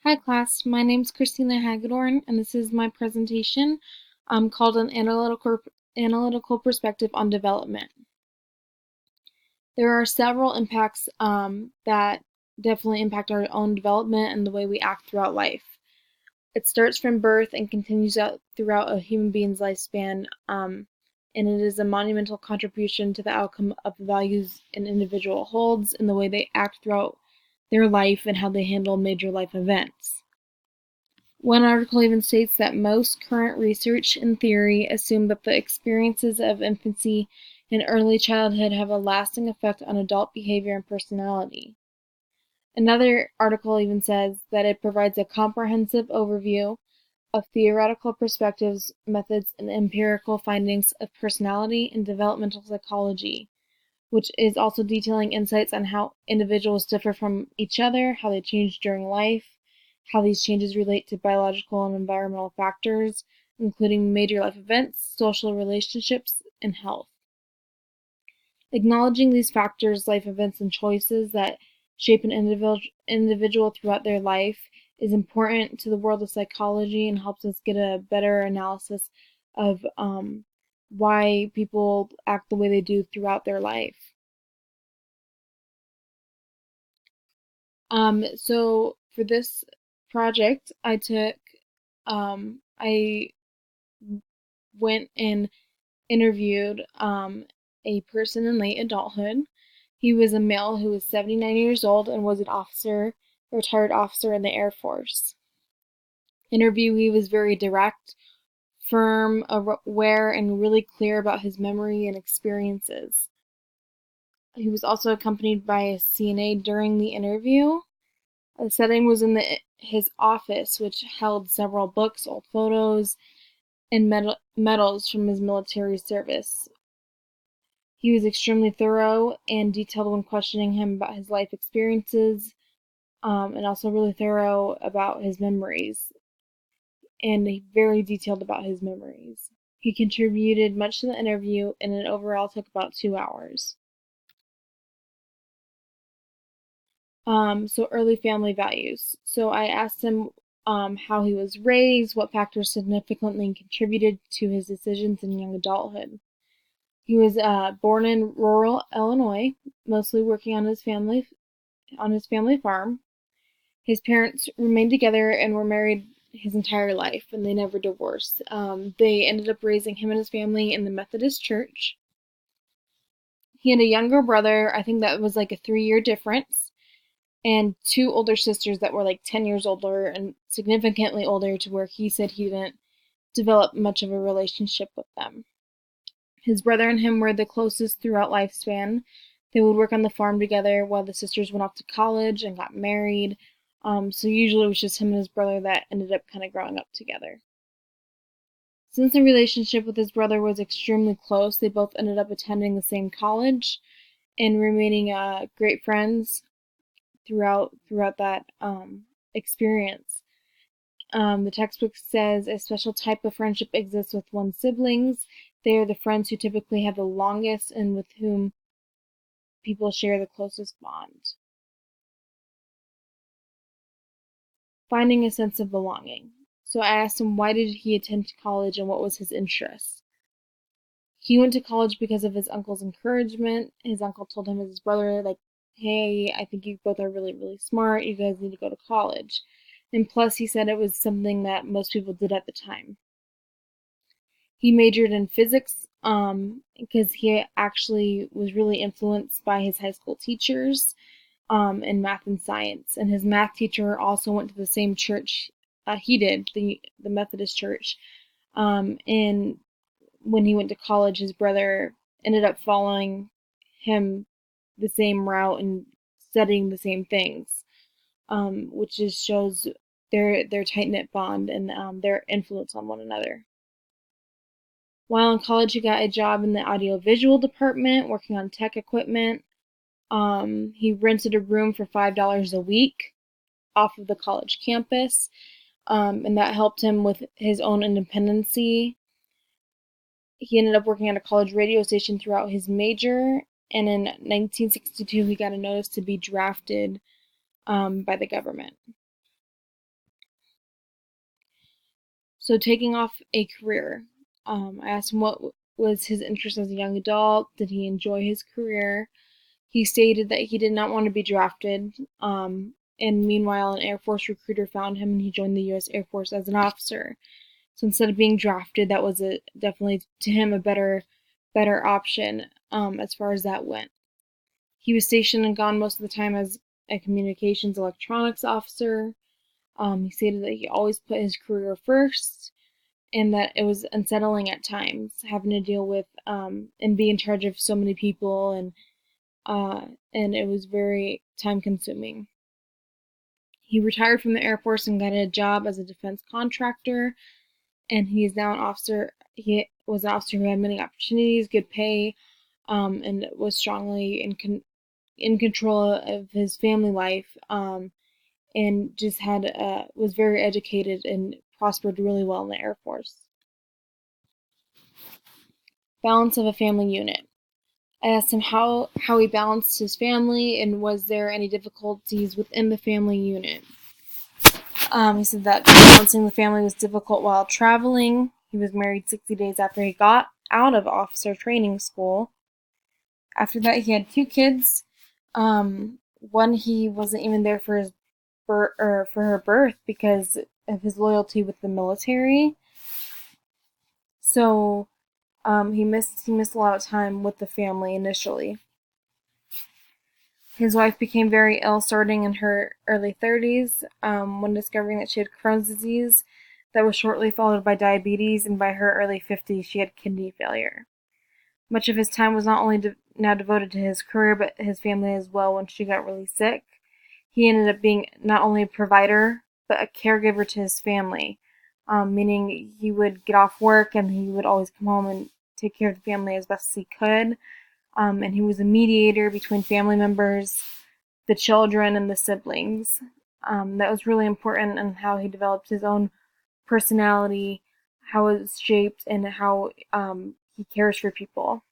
Hi class, my name is Christina Hagedorn and this is my presentation called an analytical perspective on development. There are several impacts that definitely impact our own development and the way we act throughout life. It starts from birth and continues out throughout a human being's lifespan, and it is a monumental contribution to the outcome of the values an individual holds and the way they act throughout their life and how they handle major life events. One article even states that most current research and theory assume that the experiences of infancy and early childhood have a lasting effect on adult behavior and personality. Another article even says that it provides a comprehensive overview of theoretical perspectives, methods, and empirical findings of personality and developmental psychology, which is also detailing insights on how individuals differ from each other, how they change during life, how these changes relate to biological and environmental factors, including major life events, social relationships, and health. Acknowledging these factors, life events, and choices that shape an individual throughout their life is important to the world of psychology and helps us get a better analysis of why people act the way they do throughout their life. So for this project, I went and interviewed a person in late adulthood. He was a male who was 79 years old and was a retired officer in the Air Force. Interviewee was very direct, firm, aware, and really clear about his memory and experiences. He was also accompanied by a CNA during the interview. The setting was in his office, which held several books, old photos, and medals from his military service. He was extremely thorough and detailed when questioning him about his life experiences, and also really thorough about his memories, and very detailed about his memories. He contributed much to the interview, and it overall took about 2 hours. So early family values. So I asked him how he was raised, what factors significantly contributed to his decisions in young adulthood. He was born in rural Illinois, mostly working on his family farm. His parents remained together and were married his entire life, and they never divorced. They ended up raising him and his family in the Methodist Church. He had a younger brother. I think that was like a 3-year difference, and two older sisters that were like 10 years older and significantly older, to where he said he didn't develop much of a relationship with them. His brother and him were the closest throughout lifespan. They would work on the farm together while the sisters went off to college and got married. So usually it was just him and his brother that ended up kind of growing up together. Since the relationship with his brother was extremely close, they both ended up attending the same college and remaining great friends throughout that experience. The textbook says a special type of friendship exists with one's siblings. They are the friends who typically have the longest and with whom people share the closest bond. Finding a sense of belonging. So I asked him, why did he attend college and what was his interest? He went to college because of his uncle's encouragement. His uncle told him and his brother, like, hey, I think you both are really, really smart. You guys need to go to college. And plus, he said it was something that most people did at the time. He majored in physics because he actually was really influenced by his high school teachers in math and science. And his math teacher also went to the same church he did, the Methodist Church. And when he went to college, his brother ended up following him the same route and studying the same things, which just shows their tight knit bond and their influence on one another. While in college, he got a job in the audiovisual department, working on tech equipment. He rented a room for $5 a week off of the college campus, and that helped him with his own independency. He ended up working at a college radio station throughout his major, and in 1962, he got a notice to be drafted by the government. So taking off a career. I asked him what was his interest as a young adult. Did he enjoy his career? He stated that he did not want to be drafted. And meanwhile, an Air Force recruiter found him and he joined the U.S. Air Force as an officer. So instead of being drafted, that was definitely to him a better option as far as that went. He was stationed in Gone most of the time as a communications electronics officer. He stated that he always put his career first and that it was unsettling at times having to deal with and be in charge of so many people, and it was very time consuming. He retired from the Air Force and got a job as a defense contractor, and he is now an officer. He was an officer who had many opportunities, good pay, and was strongly in control of his family life, and just was very educated and prospered really well in the Air Force. Balance of a family unit. I asked him how he balanced his family and was there any difficulties within the family unit. He said that balancing the family was difficult while traveling. He was married 60 days after he got out of officer training school. After that, he had 2 kids. One, he wasn't even there for his for her birth because of his loyalty with the military. So he missed a lot of time with the family initially. His wife became very ill starting in her early 30s when discovering that she had Crohn's disease that was shortly followed by diabetes, and by her early 50s she had kidney failure. Much of his time was not only now devoted to his career but his family as well. When she got really sick, he ended up being not only a provider but a caregiver to his family, meaning he would get off work and he would always come home and take care of the family as best as he could. And he was a mediator between family members, the children, and the siblings. That was really important in how he developed his own personality, how it was shaped, and how he cares for people.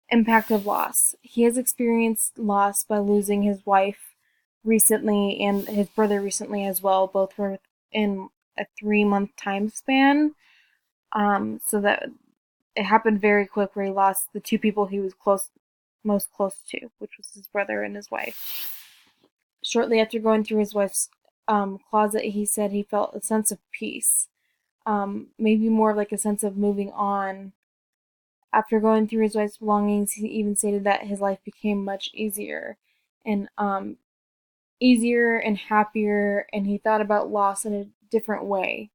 Impact of loss. He has experienced loss by losing his wife recently and his brother recently as well. Both were in a 3-month time span. So that it happened very quick where he lost the 2 people he was most close to, which was his brother and his wife. Shortly after going through his wife's closet, he said he felt a sense of peace, maybe more like a sense of moving on. After going through his wife's belongings, he even stated that his life became much easier and happier, and he thought about loss in a different way.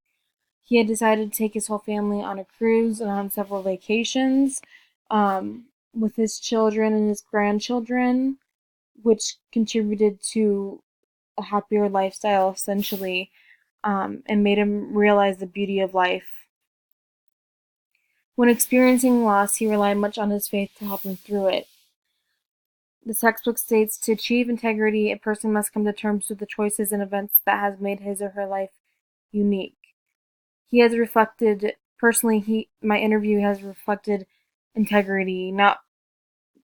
He had decided to take his whole family on a cruise and on several vacations with his children and his grandchildren, which contributed to a happier lifestyle, essentially, and made him realize the beauty of life. When experiencing loss, he relied much on his faith to help him through it. The textbook states, to achieve integrity, a person must come to terms with the choices and events that has made his or her life unique. He has reflected, personally, my interview has reflected integrity, not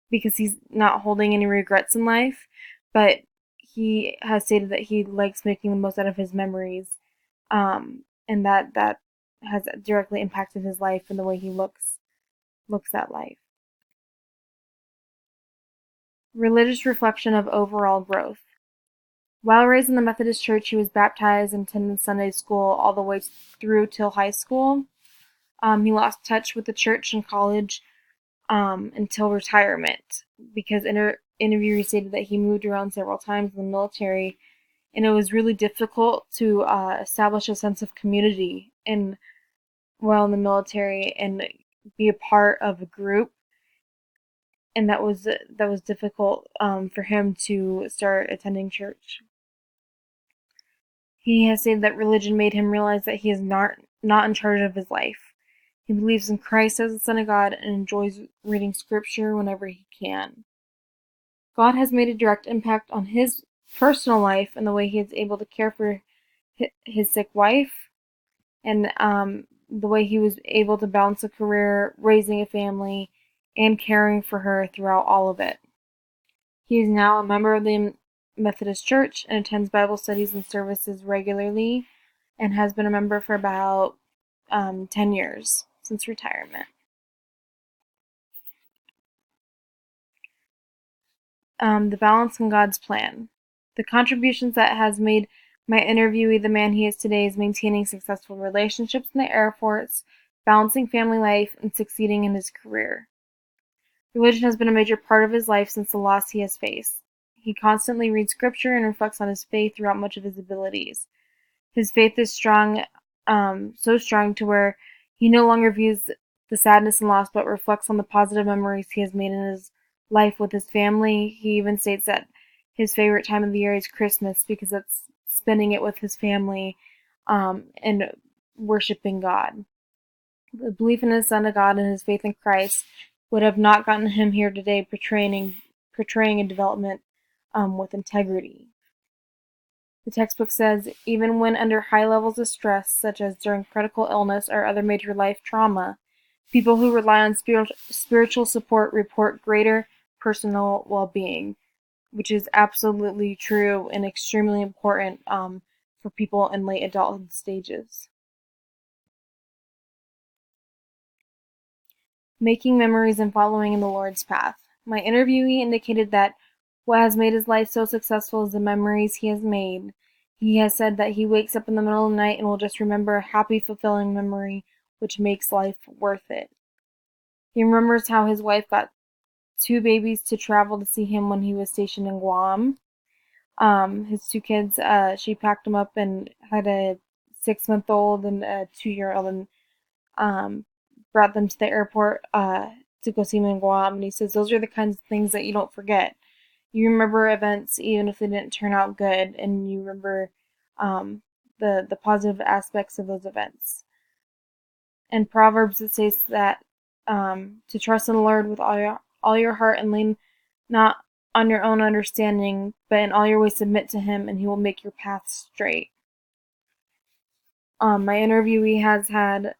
because he's not holding any regrets in life, but he has stated that he likes making the most out of his memories, and that has directly impacted his life and the way he looks at life. Religious reflection of overall growth. While raised in the Methodist Church, he was baptized and attended Sunday school all the way through till high school. He lost touch with the church in college until retirement because interviewers stated that he moved around several times in the military, and it was really difficult to establish a sense of community while in the military and be a part of a group. And that was difficult for him to start attending church. He has said that religion made him realize that he is not in charge of his life. He believes in Christ as the Son of God and enjoys reading scripture whenever he can. God has made a direct impact on his personal life and the way he is able to care for his sick wife, and the way he was able to balance a career, raising a family, and caring for her throughout all of it. He is now a member of the Methodist Church and attends Bible studies and services regularly, and has been a member for about 10 years since retirement. The balance in God's plan. The contributions that has made my interviewee the man he is today is maintaining successful relationships in the Air Force, balancing family life, and succeeding in his career. Religion has been a major part of his life since the loss he has faced. He constantly reads scripture and reflects on his faith throughout much of his abilities. His faith is strong, so strong to where he no longer views the sadness and loss, but reflects on the positive memories he has made in his life with his family. He even states that his favorite time of the year is Christmas because it's spending it with his family and worshiping God. The belief in his Son of God and his faith in Christ would have not gotten him here today, portraying a development with integrity. The textbook says, even when under high levels of stress, such as during critical illness or other major life trauma, people who rely on spiritual support report greater personal well-being, which is absolutely true and extremely important for people in late adulthood stages. Making memories and following in the Lord's path. My interviewee indicated that what has made his life so successful is the memories he has made. He has said that he wakes up in the middle of the night and will just remember a happy, fulfilling memory, which makes life worth it. He remembers how his wife got 2 babies to travel to see him when he was stationed in Guam. His 2 kids, she packed them up and had a 6-month-old and a 2-year-old, and brought them to the airport to go see him in Guam. And he says those are the kinds of things that you don't forget. You remember events even if they didn't turn out good, and you remember the positive aspects of those events. In Proverbs, it says that to trust in the Lord with all your heart and lean not on your own understanding, but in all your ways submit to Him, and He will make your path straight. My interviewee has had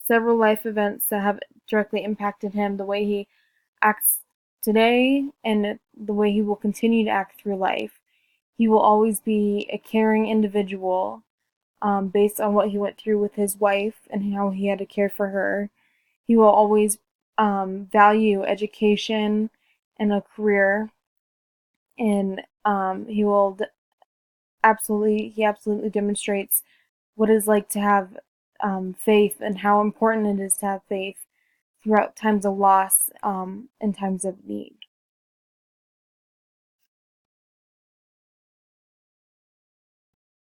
several life events that have directly impacted him, the way he acts today and the way he will continue to act through life. He will always be a caring individual based on what he went through with his wife and how he had to care for her. He will always value education and a career, and he absolutely demonstrates what it's like to have faith and how important it is to have faith throughout times of loss and times of need.